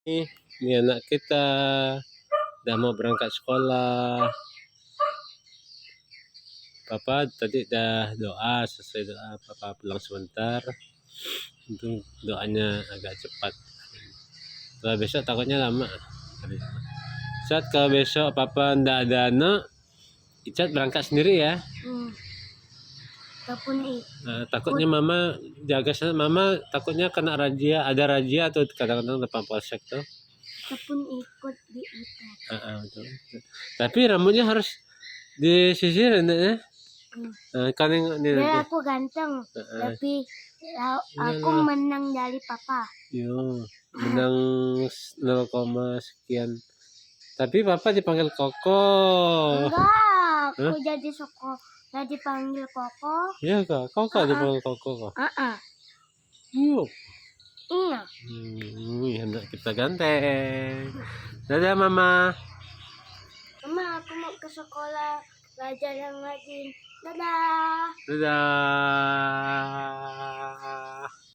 Ini anak kita udah mau berangkat sekolah. Papa tadi dah doa, selesai doa, Papa pulang sebentar. Untung doanya agak cepat. Kalau besok takutnya lama. Saat kalau besok Papa ndak ada anak, Icat berangkat sendiri ya. Takutnya Mama jaga sana. Mama takutnya kena razia, ada razia atau kadang-kadang depan polsek tuh. Ataupun ikut di Icat. Betul. Tapi rambutnya harus disisir ya. Kan ini biar aku ganteng, tapi aku menang dari Papa. Yo, menang 0, sekian. Tapi Papa dipanggil Koko. Enggak, aku jadi panggil Koko. Iya kak, Koko dipanggil Koko kok. Yuk. Iya. Anak kita ganteng. Dadah Mama. Mama, aku mau ke sekolah belajar yang rajin. Dadah. Dadah.